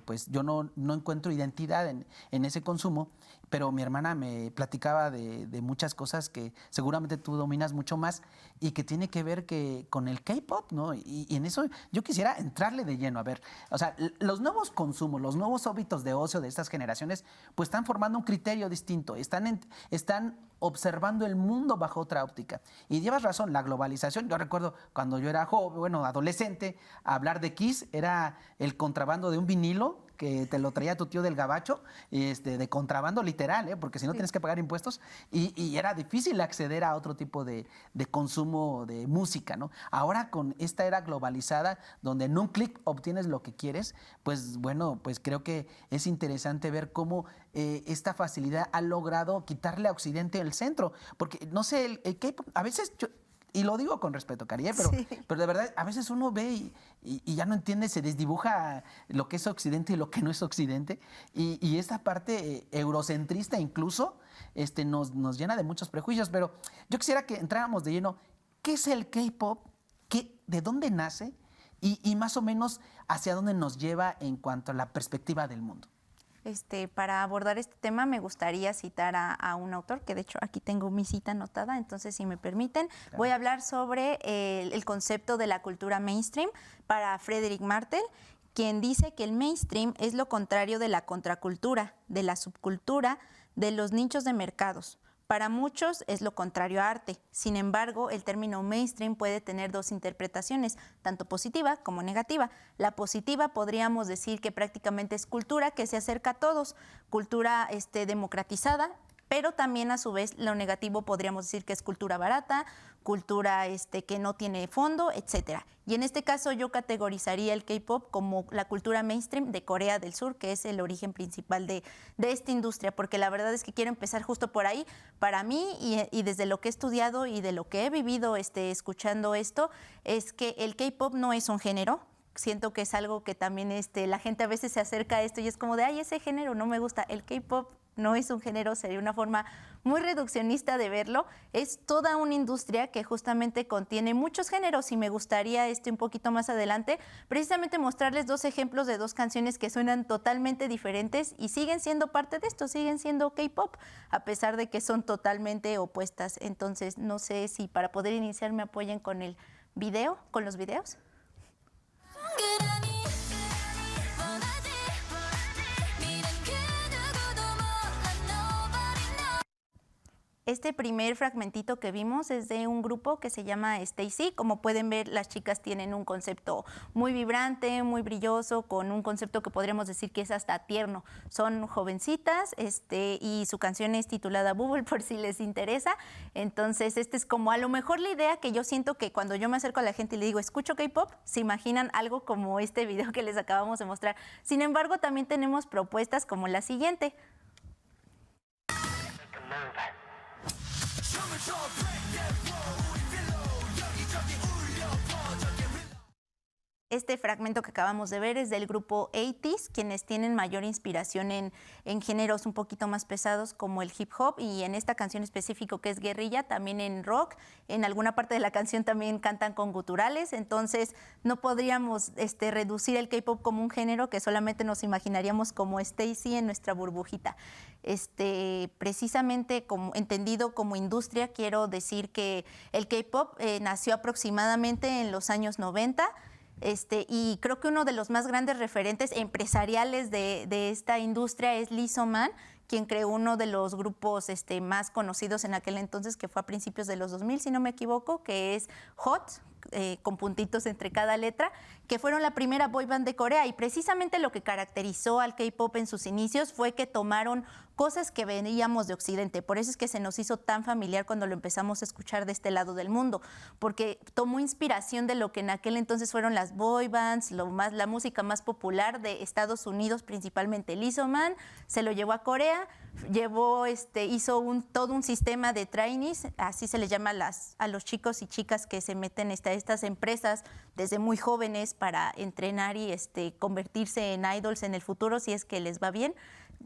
pues yo no encuentro identidad en ese consumo, pero mi hermana me platicaba de muchas cosas que seguramente tú dominas mucho más y que tiene que ver con el K-pop, ¿no? Y en eso yo quisiera entrarle de lleno. A ver, o sea, los nuevos consumos, los nuevos hábitos de ocio de estas generaciones, pues están formando un criterio distinto, están observando el mundo bajo otra óptica. Y llevas razón, la globalización. Yo recuerdo cuando yo era joven, bueno, adolescente, hablar de Kiss era el contrabando de un vinilo que te lo traía tu tío del gabacho, de contrabando literal, porque si no tienes que pagar impuestos, y era difícil acceder a otro tipo de consumo de música, ¿no? Ahora con esta era globalizada, donde en un clic obtienes lo que quieres, pues bueno, pues creo que es interesante ver cómo esta facilidad ha logrado quitarle a Occidente el centro, porque no sé, el K-pop, a veces y lo digo con respeto, Cari, pero de verdad, a veces uno ve y ya no entiende, se desdibuja lo que es Occidente y lo que no es Occidente. Y esta parte eurocentrista incluso nos llena de muchos prejuicios. Pero yo quisiera que entráramos de lleno. ¿Qué es el K-pop? ¿De dónde nace? Y más o menos hacia dónde nos lleva en cuanto a la perspectiva del mundo. Para abordar este tema me gustaría citar a un autor, que de hecho aquí tengo mi cita anotada, entonces si me permiten, claro. Voy a hablar sobre el concepto de la cultura mainstream para Frederick Martel, quien dice que el mainstream es lo contrario de la contracultura, de la subcultura, de los nichos de mercados. Para muchos es lo contrario a arte. Sin embargo, el término mainstream puede tener dos interpretaciones, tanto positiva como negativa. La positiva podríamos decir que prácticamente es cultura que se acerca a todos, cultura democratizada, pero también a su vez lo negativo podríamos decir que es cultura barata, cultura que no tiene fondo, etcétera. Y en este caso yo categorizaría el K-pop como la cultura mainstream de Corea del Sur, que es el origen principal de esta industria, porque la verdad es que quiero empezar justo por ahí. Para mí, y desde lo que he estudiado y de lo que he vivido escuchando esto, es que el K-pop no es un género. Siento que es algo que también la gente a veces se acerca a esto y es como de, ay, ese género no me gusta. El K-pop no es un género, sería una forma muy reduccionista de verlo. Es toda una industria que justamente contiene muchos géneros y me gustaría un poquito más adelante precisamente mostrarles dos ejemplos de dos canciones que suenan totalmente diferentes y siguen siendo parte de esto, siguen siendo K-pop, a pesar de que son totalmente opuestas. Entonces, no sé si para poder iniciar me apoyen con el video, con los videos. Este primer fragmentito que vimos es de un grupo que se llama STAYC. Como pueden ver, las chicas tienen un concepto muy vibrante, muy brilloso, con un concepto que podríamos decir que es hasta tierno. Son jovencitas y su canción es titulada Bubble, por si les interesa. Entonces, es como a lo mejor la idea que yo siento que cuando yo me acerco a la gente y le digo, escucho K-pop, se imaginan algo como este video que les acabamos de mostrar. Sin embargo, también tenemos propuestas como la siguiente. Este fragmento que acabamos de ver es del grupo 80s, quienes tienen mayor inspiración en géneros un poquito más pesados como el hip hop, y en esta canción específico que es Guerrilla, también en rock. En alguna parte de la canción también cantan con guturales, entonces no podríamos reducir el K-pop como un género que solamente nos imaginaríamos como STAYC en nuestra burbujita. Precisamente entendido como industria, quiero decir que el K-pop nació aproximadamente en los años 90. Y creo que uno de los más grandes referentes empresariales de esta industria es Lee So-man, quien creó uno de los grupos más conocidos en aquel entonces, que fue a principios de los 2000, si no me equivoco, que es HOT. con puntitos entre cada letra, que fueron la primera boy band de Corea. Y precisamente lo que caracterizó al K-pop en sus inicios fue que tomaron cosas que veníamos de Occidente. Por eso es que se nos hizo tan familiar cuando lo empezamos a escuchar de este lado del mundo, porque tomó inspiración de lo que en aquel entonces fueron las boy bands, la música más popular de Estados Unidos, principalmente Lizzo Man, se lo llevó a Corea, hizo todo un sistema de trainees, así se les llama a los chicos y chicas que se meten a estas empresas desde muy jóvenes para entrenar y convertirse en idols en el futuro si es que les va bien.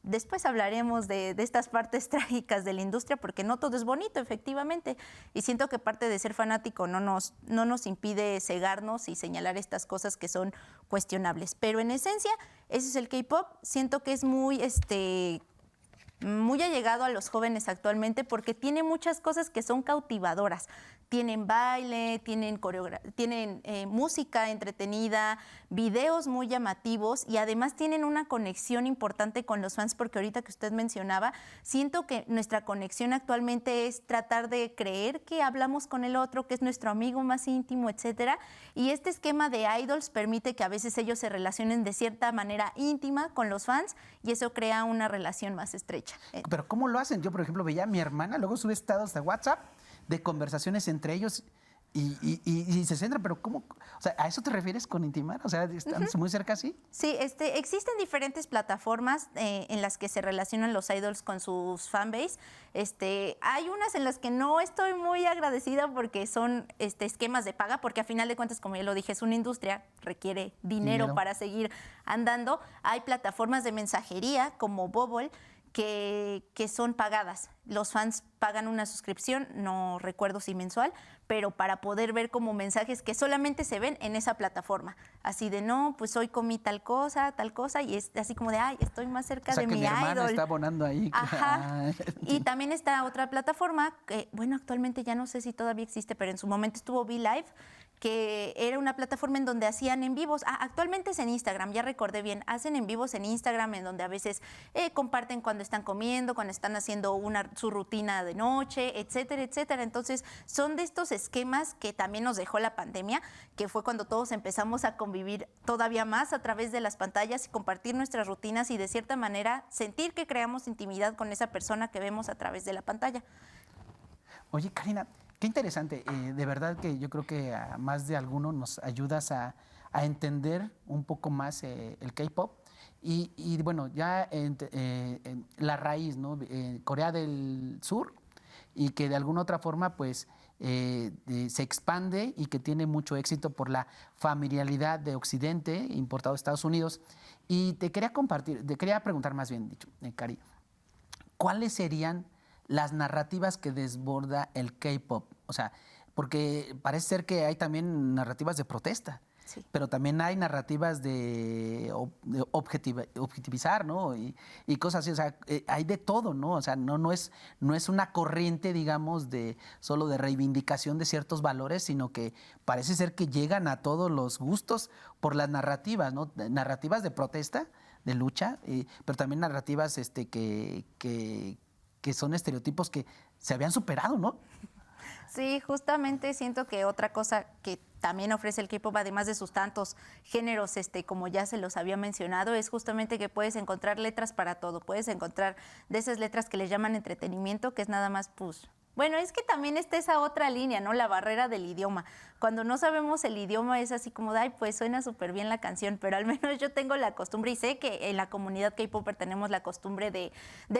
Después hablaremos de estas partes trágicas de la industria, porque no todo es bonito, efectivamente. Y siento que parte de ser fanático no nos impide cegarnos y señalar estas cosas que son cuestionables. Pero en esencia, ese es el K-pop. Siento que es muy allegado a los jóvenes actualmente porque tiene muchas cosas que son cautivadoras. Tienen baile, tienen música entretenida, videos muy llamativos y además tienen una conexión importante con los fans, porque ahorita que usted mencionaba, siento que nuestra conexión actualmente es tratar de creer que hablamos con el otro, que es nuestro amigo más íntimo, etcétera. Y este esquema de idols permite que a veces ellos se relacionen de cierta manera íntima con los fans y eso crea una relación más estrecha. Pero ¿cómo lo hacen? Yo, por ejemplo, veía a mi hermana, luego sube estados de WhatsApp de conversaciones entre ellos y se centra, pero ¿cómo? O sea, ¿a eso te refieres con intimar? O sea, ¿están muy cerca así? Sí, existen diferentes plataformas en las que se relacionan los idols con sus fanbase. Hay unas en las que no estoy muy agradecida porque son esquemas de paga, porque a final de cuentas, como ya lo dije, es una industria, requiere dinero para seguir andando. Hay plataformas de mensajería como Bubble, que son pagadas. Los fans pagan una suscripción, no recuerdo si mensual, pero para poder ver como mensajes que solamente se ven en esa plataforma. Así de, no, pues hoy comí tal cosa, y es así como de, ay, estoy más cerca de mi hermana idol. Está abonando ahí. Ajá. Y también está otra plataforma que, bueno, actualmente ya no sé si todavía existe, pero en su momento estuvo VLive, que era una plataforma en donde hacían en vivos. Actualmente es en Instagram, ya recordé bien. Hacen en vivos en Instagram en donde a veces comparten cuando están comiendo, cuando están haciendo su rutina de noche, etcétera, etcétera. Entonces, son de estos esquemas que también nos dejó la pandemia, que fue cuando todos empezamos a convivir todavía más a través de las pantallas y compartir nuestras rutinas y de cierta manera sentir que creamos intimidad con esa persona que vemos a través de la pantalla. Oye, Karina, qué interesante. De verdad que yo creo que a más de alguno nos ayudas a entender un poco más el K-pop. Y bueno, ya en la raíz, ¿no? Corea del Sur, y que de alguna otra forma pues se expande y que tiene mucho éxito por la familiaridad de Occidente importado a Estados Unidos. Y te quería preguntar más bien dicho, Cari, ¿cuáles serían las narrativas que desborda el K-pop? O sea, porque parece ser que hay también narrativas de protesta. Sí. Pero también hay narrativas de objetivizar, ¿no? Y cosas así, o sea, hay de todo, ¿no? O sea, no es una corriente, digamos, solo de reivindicación de ciertos valores, sino que parece ser que llegan a todos los gustos por las narrativas, ¿no? Narrativas de protesta, de lucha, pero también narrativas que son estereotipos que se habían superado, ¿no? Sí, justamente siento que otra cosa que también ofrece el K-pop, además de sus tantos géneros, como ya se los había mencionado, es justamente que puedes encontrar letras para todo. Puedes encontrar de esas letras que les llaman entretenimiento, que es nada más, pues, bueno, es que también está esa otra línea, ¿no? La barrera del idioma. Cuando no sabemos el idioma es así como de, ay, pues suena súper bien la canción, pero al menos yo tengo la costumbre y sé que en la comunidad K-popper tenemos la costumbre de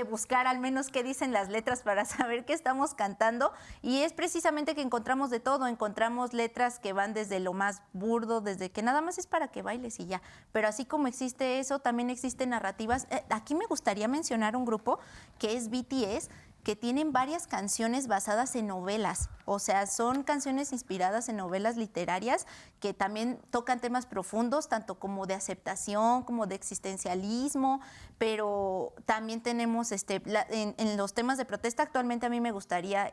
buscar al menos qué dicen las letras para saber qué estamos cantando, y es precisamente que encontramos de todo. Encontramos letras que van desde lo más burdo, desde que nada más es para que bailes y ya, pero así como existe eso, también existen narrativas. Aquí me gustaría mencionar un grupo que es BTS, que tienen varias canciones basadas en novelas. O sea, son canciones inspiradas en novelas literarias que también tocan temas profundos, tanto como de aceptación, como de existencialismo, pero también tenemos en los temas de protesta. Actualmente a mí me gustaría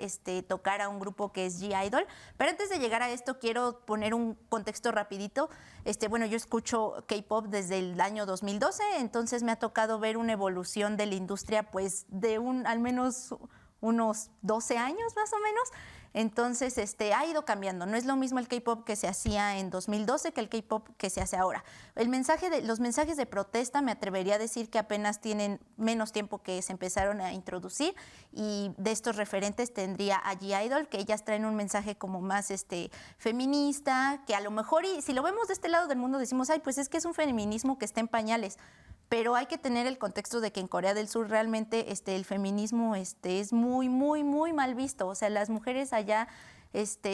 tocar a un grupo que es G-Idol, pero antes de llegar a esto quiero poner un contexto rapidito. Bueno, yo escucho K-pop desde el año 2012, entonces me ha tocado ver una evolución de la industria, pues de al menos unos 12 años más o menos. Entonces, ha ido cambiando. No es lo mismo el K-pop que se hacía en 2012 que el K-pop que se hace ahora. Los mensajes de protesta me atrevería a decir que apenas tienen menos tiempo que se empezaron a introducir, y de estos referentes tendría a G-Idol, que ellas traen un mensaje como más feminista, que a lo mejor, y si lo vemos de este lado del mundo decimos, ay, pues es que es un feminismo que está en pañales. Pero hay que tener el contexto de que en Corea del Sur realmente el feminismo es muy, muy, muy mal visto. O sea, las mujeres allá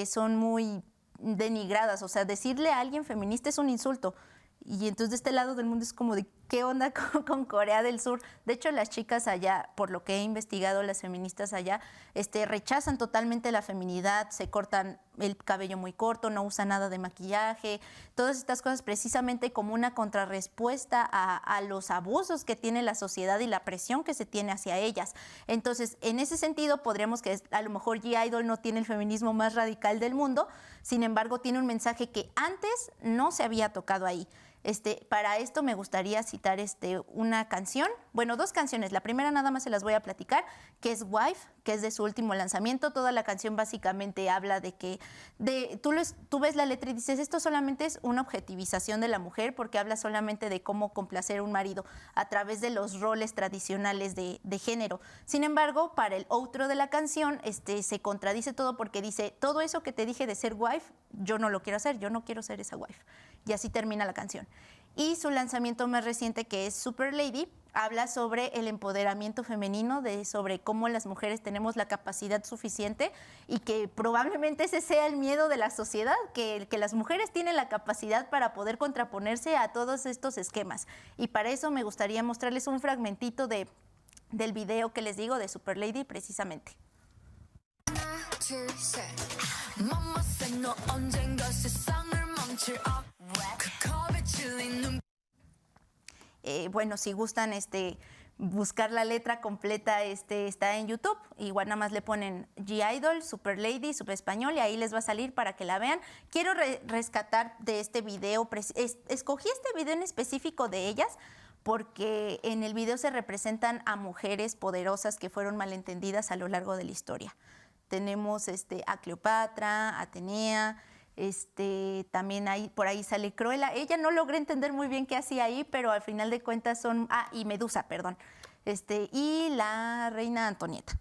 son muy denigradas. O sea, decirle a alguien feminista es un insulto. Y entonces de este lado del mundo es como de, ¿qué onda con Corea del Sur? De hecho, las chicas allá, por lo que he investigado, las feministas allá, rechazan totalmente la feminidad, se cortan el cabello muy corto, no usan nada de maquillaje, todas estas cosas precisamente como una contrarrespuesta a los abusos que tiene la sociedad y la presión que se tiene hacia ellas. Entonces, en ese sentido, podríamos que a lo mejor G-Idol no tiene el feminismo más radical del mundo, sin embargo, tiene un mensaje que antes no se había tocado ahí. Para esto me gustaría citar una canción, bueno, 2 canciones. La primera nada más se las voy a platicar, que es Wife, que es de su último lanzamiento. Toda la canción básicamente habla de que tú ves la letra y dices, esto solamente es una objetivización de la mujer, porque habla solamente de cómo complacer a un marido a través de los roles tradicionales de género. Sin embargo, para el outro de la canción se contradice todo, porque dice, todo eso que te dije de ser wife, yo no lo quiero hacer, yo no quiero ser esa wife. Y así termina la canción. Y su lanzamiento más reciente, que es Super Lady, habla sobre el empoderamiento femenino, sobre cómo las mujeres tenemos la capacidad suficiente, y que probablemente ese sea el miedo de la sociedad, que las mujeres tienen la capacidad para poder contraponerse a todos estos esquemas. Y para eso me gustaría mostrarles un fragmentito del video que les digo de Super Lady precisamente. Bueno, si gustan buscar la letra completa, está en YouTube. Igual nada más le ponen G-Idol, Super Lady, Super Español, y ahí les va a salir para que la vean. Quiero rescatar de este video, escogí este video en específico de ellas, porque en el video se representan a mujeres poderosas que fueron malentendidas a lo largo de la historia. Tenemos a Cleopatra, Atenea, también por ahí sale Cruella. Ella no logré entender muy bien qué hacía ahí, pero al final de cuentas y Medusa, perdón, y la reina Antonieta.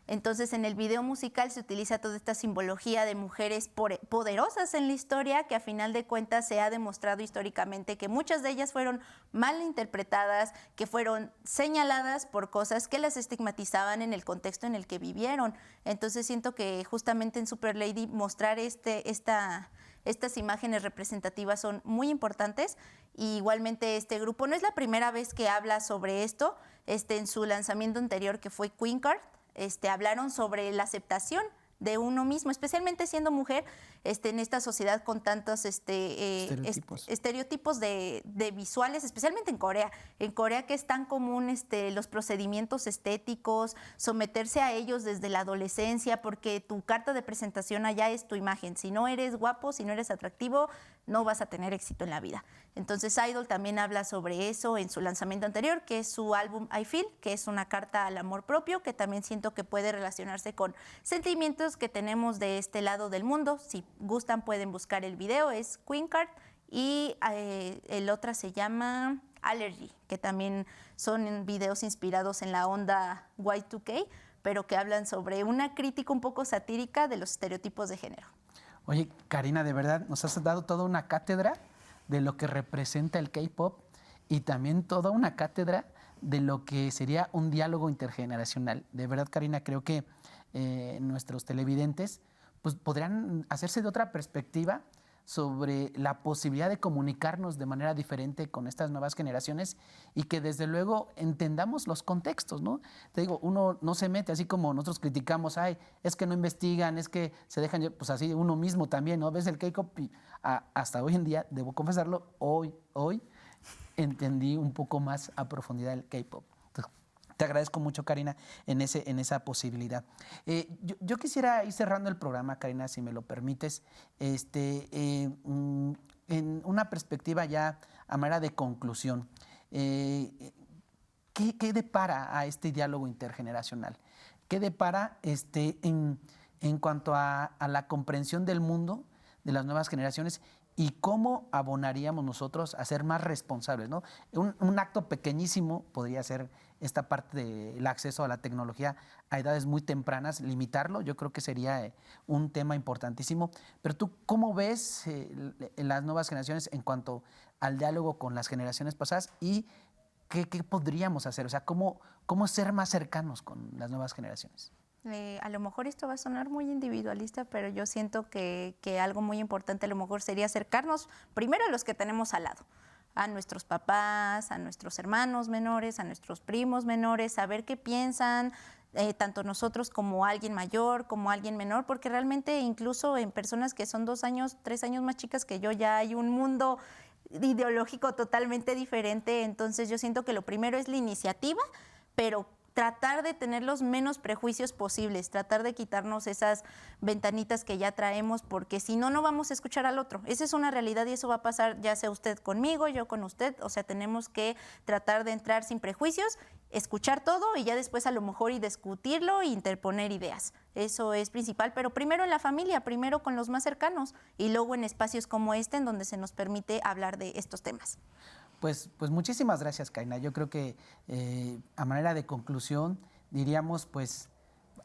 Entonces, en el video musical se utiliza toda esta simbología de mujeres poderosas en la historia, que a final de cuentas se ha demostrado históricamente que muchas de ellas fueron mal interpretadas, que fueron señaladas por cosas que las estigmatizaban en el contexto en el que vivieron. Entonces, siento que justamente en Super Lady mostrar estas imágenes representativas son muy importantes. Y igualmente este grupo no es la primera vez que habla sobre esto. En su lanzamiento anterior, que fue Queen Card, hablaron sobre la aceptación de uno mismo, especialmente siendo mujer, en esta sociedad con tantos estereotipos de visuales, especialmente en Corea. En Corea, que es tan común los procedimientos estéticos, someterse a ellos desde la adolescencia, porque tu carta de presentación allá es tu imagen. Si no eres guapo, si no eres atractivo, no vas a tener éxito en la vida. Entonces Idol también habla sobre eso en su lanzamiento anterior, que es su álbum I Feel, que es una carta al amor propio, que también siento que puede relacionarse con sentimientos que tenemos de este lado del mundo. Si gustan pueden buscar el video, es Queen Card, y el otro se llama Allergy, que también son videos inspirados en la onda Y2K, pero que hablan sobre una crítica un poco satírica de los estereotipos de género. Oye, Karina, de verdad, nos has dado toda una cátedra de lo que representa el K-pop, y también toda una cátedra de lo que sería un diálogo intergeneracional. De verdad, Karina, creo que nuestros televidentes pues, podrían hacerse de otra perspectiva sobre la posibilidad de comunicarnos de manera diferente con estas nuevas generaciones, y que desde luego entendamos los contextos, ¿no? Te digo, uno no se mete así como nosotros criticamos, ay, es que no investigan, es que se dejan, pues así uno mismo también, ¿no? Ves el K-pop y hasta hoy en día, debo confesarlo, hoy entendí un poco más a profundidad el K-pop. Te agradezco mucho, Karina, en esa posibilidad. Yo quisiera ir cerrando el programa, Karina, si me lo permites, en una perspectiva ya a manera de conclusión. ¿Qué depara a este diálogo intergeneracional? ¿Qué depara en cuanto a la comprensión del mundo de las nuevas generaciones y cómo abonaríamos nosotros a ser más responsables, ¿no? Un acto pequeñísimo podría ser esta parte del acceso a la tecnología a edades muy tempranas, limitarlo, yo creo que sería un tema importantísimo. Pero tú, ¿cómo ves las nuevas generaciones en cuanto al diálogo con las generaciones pasadas y qué podríamos hacer? O sea, ¿cómo ser más cercanos con las nuevas generaciones? A lo mejor esto va a sonar muy individualista, pero yo siento que algo muy importante a lo mejor sería acercarnos primero a los que tenemos al lado, a nuestros papás, a nuestros hermanos menores, a nuestros primos menores, saber qué piensan, tanto nosotros como alguien mayor, como alguien menor, porque realmente incluso en personas que son 2 años, 3 años más chicas que yo, ya hay un mundo ideológico totalmente diferente. Entonces yo siento que lo primero es la iniciativa, pero tratar de tener los menos prejuicios posibles, tratar de quitarnos esas ventanitas que ya traemos, porque si no, no vamos a escuchar al otro. Esa es una realidad y eso va a pasar ya sea usted conmigo, yo con usted. O sea, tenemos que tratar de entrar sin prejuicios, escuchar todo y ya después a lo mejor y discutirlo e interponer ideas. Eso es principal, pero primero en la familia, primero con los más cercanos y luego en espacios como este en donde se nos permite hablar de estos temas. Pues muchísimas gracias, Karina. Yo creo que a manera de conclusión diríamos, pues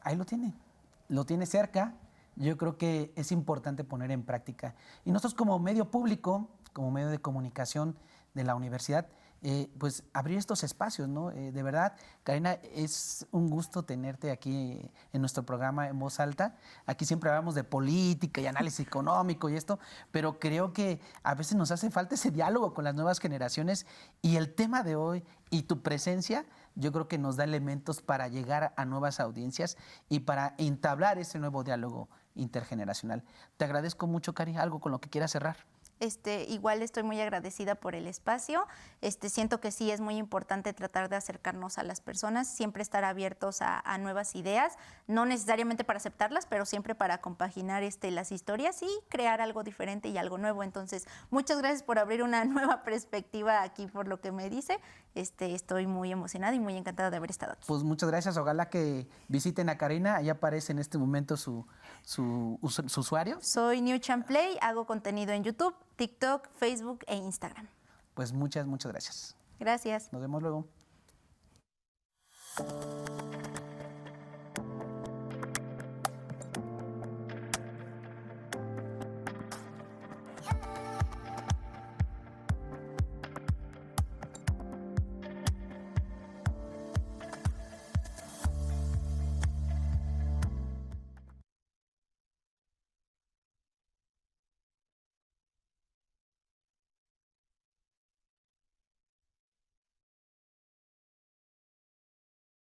ahí lo tiene cerca. Yo creo que es importante poner en práctica. Y nosotros como medio público, como medio de comunicación de la universidad, pues abrir estos espacios, ¿no? De verdad, Karina, es un gusto tenerte aquí en nuestro programa En Voz Alta. Aquí siempre hablamos de política y análisis económico y esto, pero creo que a veces nos hace falta ese diálogo con las nuevas generaciones y el tema de hoy y tu presencia, yo creo que nos da elementos para llegar a nuevas audiencias y para entablar ese nuevo diálogo intergeneracional. Te agradezco mucho, Cari. ¿Algo con lo que quieras cerrar? Igual estoy muy agradecida por el espacio. Siento que sí es muy importante tratar de acercarnos a las personas, siempre estar abiertos a nuevas ideas, no necesariamente para aceptarlas, pero siempre para compaginar las historias y crear algo diferente y algo nuevo. Entonces, muchas gracias por abrir una nueva perspectiva aquí por lo que me dice. Estoy muy emocionada y muy encantada de haber estado aquí. Pues muchas gracias. Ojalá que visiten a Karina. Ahí aparece en este momento su usuario. Soy New Champlay, hago contenido en YouTube, TikTok, Facebook e Instagram. Pues muchas gracias. Gracias. Nos vemos luego.